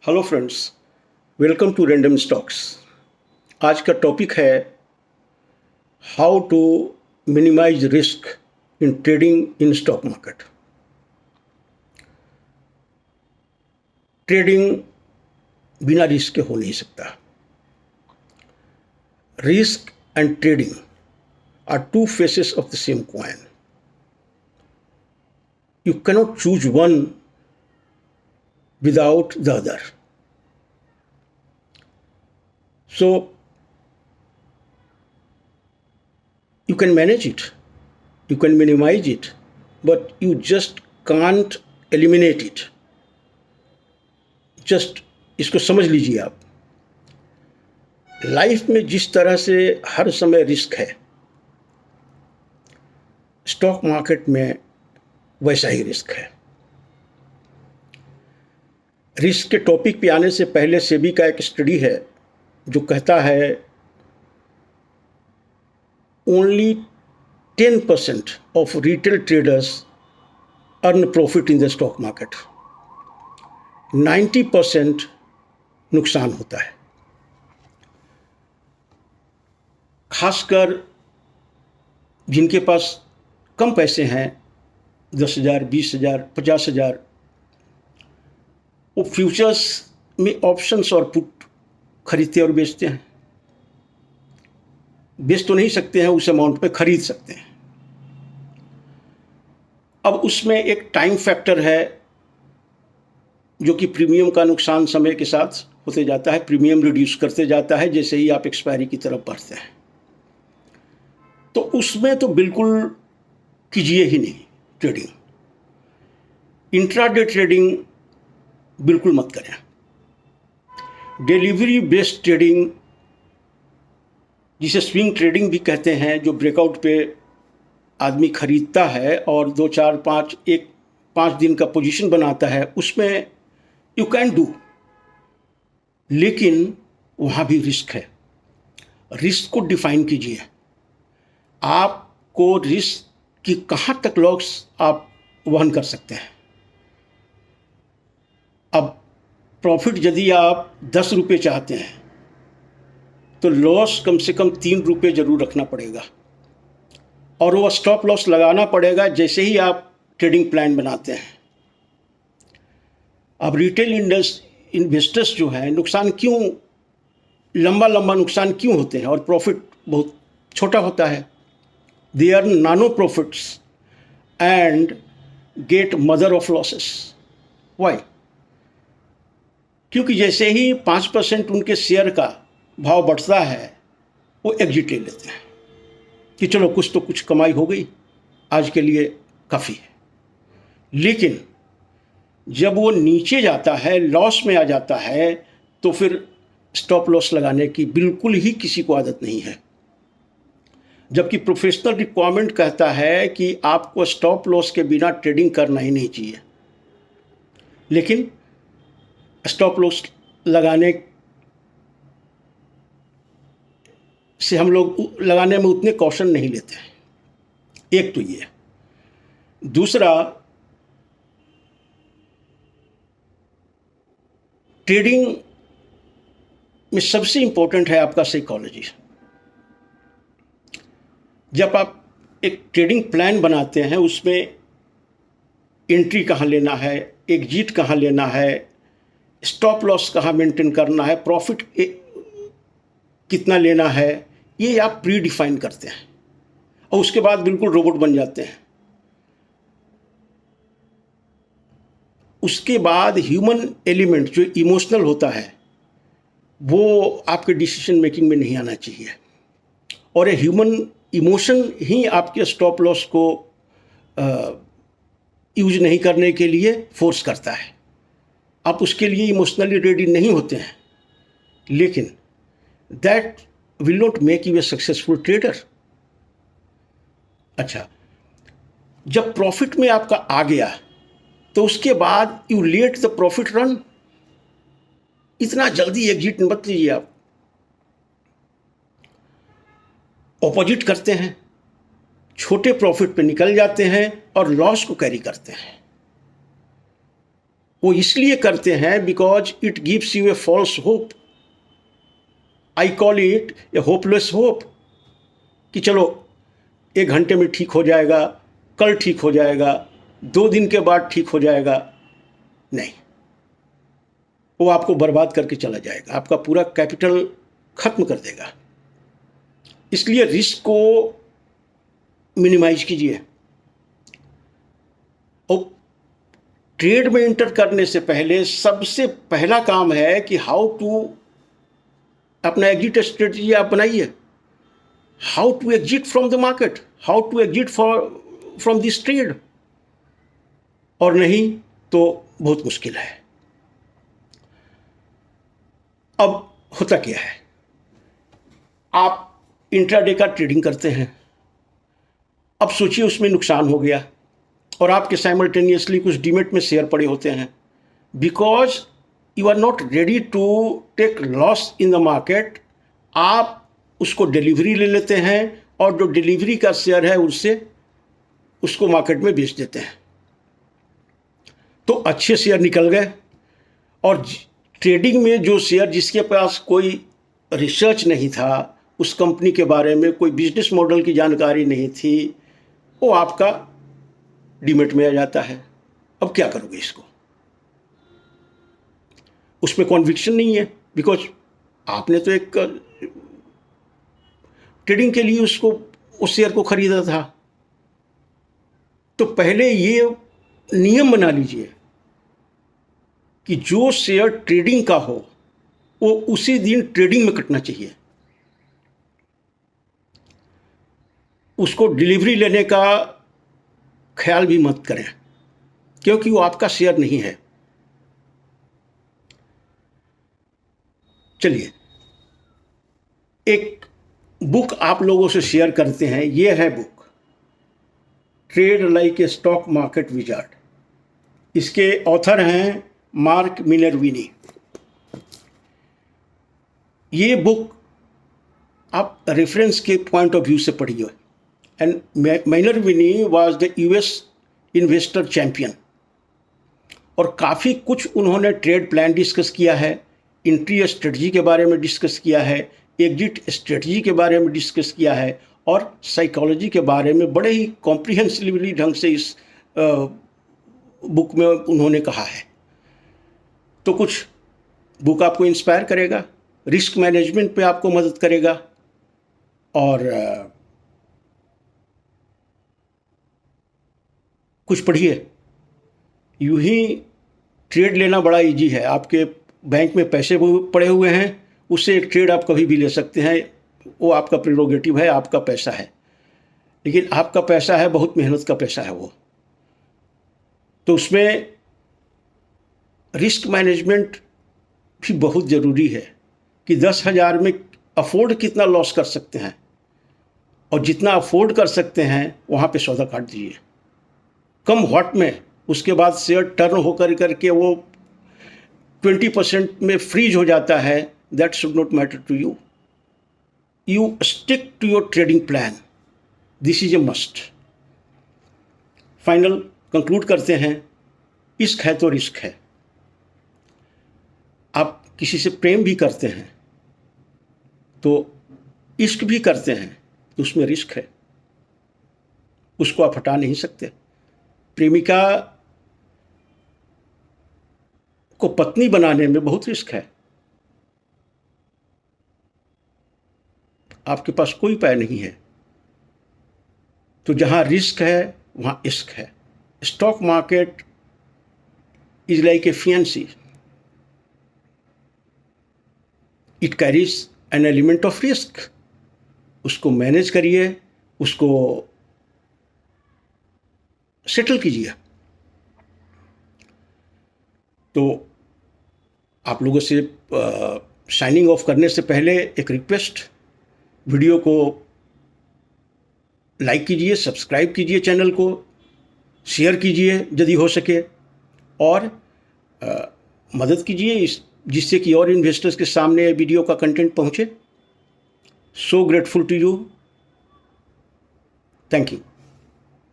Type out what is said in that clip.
Hello friends, welcome to random stocks. आज का topic है how to minimise risk in trading in stock market. Trading बिना risk के हो नहीं सकता। Risk and trading are two faces of the same coin. You cannot choose one without the other. So you can manage it, you can minimize it, but you just can't eliminate it. Just इसको समझ लीजिए आप। Life में जिस तरह से हर समय risk है, स्टॉक मार्केट में वैसा ही रिस्क है। रिस्क के टॉपिक पे आने से पहले सेबी का एक स्टडी है जो कहता है only 10% of retail traders earn profit in the stock market. 90% नुकसान होता है। खासकर जिनके पास कम पैसे हैं, 10,000, 20,000, 50,000, वो फ्यूचर्स में ऑप्शंस और पुट खरीदते और बेचते हैं। बेच तो नहीं सकते हैं, उस अमाउंट पे खरीद सकते हैं। अब उसमें एक टाइम फैक्टर है जो कि प्रीमियम का नुकसान समय के साथ होते जाता है। प्रीमियम रिड्यूस करते जाता है जैसे ही आप एक्सपायरी की तरफ बढ़ते हैं। तो उसमें तो बिल्कुल कीजिए ही नहीं ट्रेडिंग। इंट्राडे ट्रेडिंग बिल्कुल मत करें। डिलीवरी बेस्ड ट्रेडिंग, जिसे स्विंग ट्रेडिंग भी कहते हैं, जो ब्रेकआउट पे आदमी खरीदता है और 2, 4, 5 दिन का पोजीशन बनाता है, उसमें यू कैन डू, लेकिन वहाँ भी रिस्क है। रिस्क को डिफाइन कीजिए। आपको रिस्क की कहाँ तक लॉस आप वहन कर सकते हैं। अब प्रॉफिट यदि आप 10 रुपये चाहते हैं तो लॉस कम से कम 3 रुपये जरूर रखना पड़ेगा, और वो स्टॉप लॉस लगाना पड़ेगा जैसे ही आप ट्रेडिंग प्लान बनाते हैं। अब रिटेल इन्वेस्टर्स जो हैं, नुकसान क्यों लंबा नुकसान क्यों होते हैं और प्रॉफिट बहुत छोटा होता है? They are nano profits and get mother of losses. Why? क्योंकि जैसे ही 5% उनके शेयर का भाव बढ़ता है, वो एग्जिट ले लेते हैं कि चलो कुछ कमाई हो गई, आज के लिए काफ़ी है। लेकिन जब वो नीचे जाता है, लॉस में आ जाता है, तो फिर स्टॉप लॉस लगाने की बिल्कुल ही किसी को आदत नहीं है। जबकि प्रोफेशनल रिक्वायरमेंट कहता है कि आपको स्टॉप लॉस के बिना ट्रेडिंग करना ही नहीं चाहिए। लेकिन स्टॉप लॉस लगाने से हम लोग लगाने में उतने कॉशन नहीं लेते हैं। एक तो ये। दूसरा, ट्रेडिंग में सबसे इंपॉर्टेंट है आपका साइकोलॉजी। जब आप एक ट्रेडिंग प्लान बनाते हैं, उसमें एंट्री कहाँ लेना है, एग्जिट कहाँ लेना है, स्टॉप लॉस कहाँ मेंटेन करना है, प्रॉफिट कितना लेना है, ये आप प्री डिफाइन करते हैं और उसके बाद बिल्कुल रोबोट बन जाते हैं। उसके बाद ह्यूमन एलिमेंट जो इमोशनल होता है, वो आपके डिसीजन मेकिंग में नहीं आना चाहिए, और ये ह्यूमन इमोशन ही आपके स्टॉप लॉस को यूज नहीं करने के लिए फोर्स करता है। आप उसके लिए इमोशनली रेडी नहीं होते हैं, लेकिन that will not make U A successful trader. अच्छा, जब प्रॉफिट में आपका आ गया तो उसके बाद you let the profit run. इतना जल्दी एग्जिट मत लीजिए। आप ऑपोजिट करते हैं, छोटे प्रॉफिट पे निकल जाते हैं और लॉस को कैरी करते हैं। वो इसलिए करते हैं because it gives you a false hope. I call it a hopeless hope कि चलो 1 घंटे में ठीक हो जाएगा, कल ठीक हो जाएगा, 2 दिन के बाद ठीक हो जाएगा। नहीं, वो आपको बर्बाद करके चला जाएगा, आपका पूरा कैपिटल खत्म कर देगा। इसलिए रिस्क को मिनिमाइज कीजिए। और ट्रेड में एंटर करने से पहले सबसे पहला काम है कि हाउ टू अपना एग्जिट स्ट्रेटजी आप बनाइए। How to exit from the market, how to exit from this trade. और नहीं तो बहुत मुश्किल है। अब होता क्या है, आप इंट्राडे का ट्रेडिंग करते हैं। अब सोचिए उसमें नुकसान हो गया और आपके साइमल्टेनियसली कुछ डीमेट में शेयर पड़े होते हैं। Because you are not ready to take loss in the market, आप उसको डिलीवरी ले लेते हैं और जो डिलीवरी का शेयर है उससे उसको मार्केट में बेच देते हैं। तो अच्छे शेयर निकल गए। और ट्रेडिंग में जो शेयर जिसके पास कोई रिसर्च नहीं था, उस कंपनी के बारे में कोई बिजनेस मॉडल की जानकारी नहीं थी, वो आपका डीमेट में आ जाता है। अब क्या करोगे इसको? उसमें कॉन्विक्शन नहीं है बिकॉज आपने तो एक ट्रेडिंग के लिए उसको उस शेयर को खरीदा था। तो पहले ये नियम बना लीजिए कि जो शेयर ट्रेडिंग का हो वो उसी दिन ट्रेडिंग में कटना चाहिए। उसको डिलीवरी लेने का ख्याल भी मत करें क्योंकि वो आपका शेयर नहीं है। चलिए, एक बुक आप लोगों से शेयर करते हैं। ये है book trade like a stock market wizard. इसके ऑथर हैं मार्क मिनर्विनी। ये बुक आप रेफरेंस के पॉइंट ऑफ व्यू से पढ़िए। And Minervini was the US investor champion और काफ़ी कुछ उन्होंने ट्रेड प्लान डिस्कस किया है, एंट्री स्ट्रेटजी के बारे में डिस्कस किया है, एग्जिट स्ट्रेटजी के बारे में डिस्कस किया है और साइकोलॉजी के बारे में बड़े ही कॉम्प्रिहेंसिवली ढंग से इस बुक में उन्होंने कहा है। तो कुछ बुक आपको इंस्पायर करेगा, रिस्क मैनेजमेंट पे आपको मदद करेगा और कुछ पढ़िए। यूं ही ट्रेड लेना बड़ा इजी है। आपके बैंक में पैसे पड़े हुए हैं, उससे एक ट्रेड आप कभी भी ले सकते हैं। वो आपका प्रेरोगेटिव है, आपका पैसा है। लेकिन आपका पैसा है, बहुत मेहनत का पैसा है वो। तो उसमें रिस्क मैनेजमेंट भी बहुत ज़रूरी है कि 10,000 में अफोर्ड कितना लॉस कर सकते हैं और जितना अफोर्ड कर सकते हैं वहाँ पे सौदा काट दीजिए। कम व्हाट में उसके बाद शेयर टर्न होकर करके वो 20% में फ्रीज हो जाता है। That should not matter to you. You stick to your trading plan. This is a must. Final conclude करते हैं। इश्क है तो रिस्क है। आप किसी से प्रेम भी करते हैं तो इश्क भी करते हैं तो उसमें रिस्क है, उसको आप हटा नहीं सकते। प्रेमिका को पत्नी बनाने में बहुत रिस्क है। आपके पास कोई उपाय नहीं है। तो जहां रिस्क है वहां इश्क है। Stock market is like a fiancée. It carries an element of risk. उसको मैनेज करिए, उसको सेटल कीजिए। तो आप लोगों से साइनिंग ऑफ करने से पहले एक रिक्वेस्ट, वीडियो को लाइक कीजिए, सब्सक्राइब कीजिए, चैनल को शेयर कीजिए यदि हो सके और मदद कीजिए जिससे कि और इन्वेस्टर्स के सामने वीडियो का कंटेंट पहुंचे। So grateful to you. Thank you.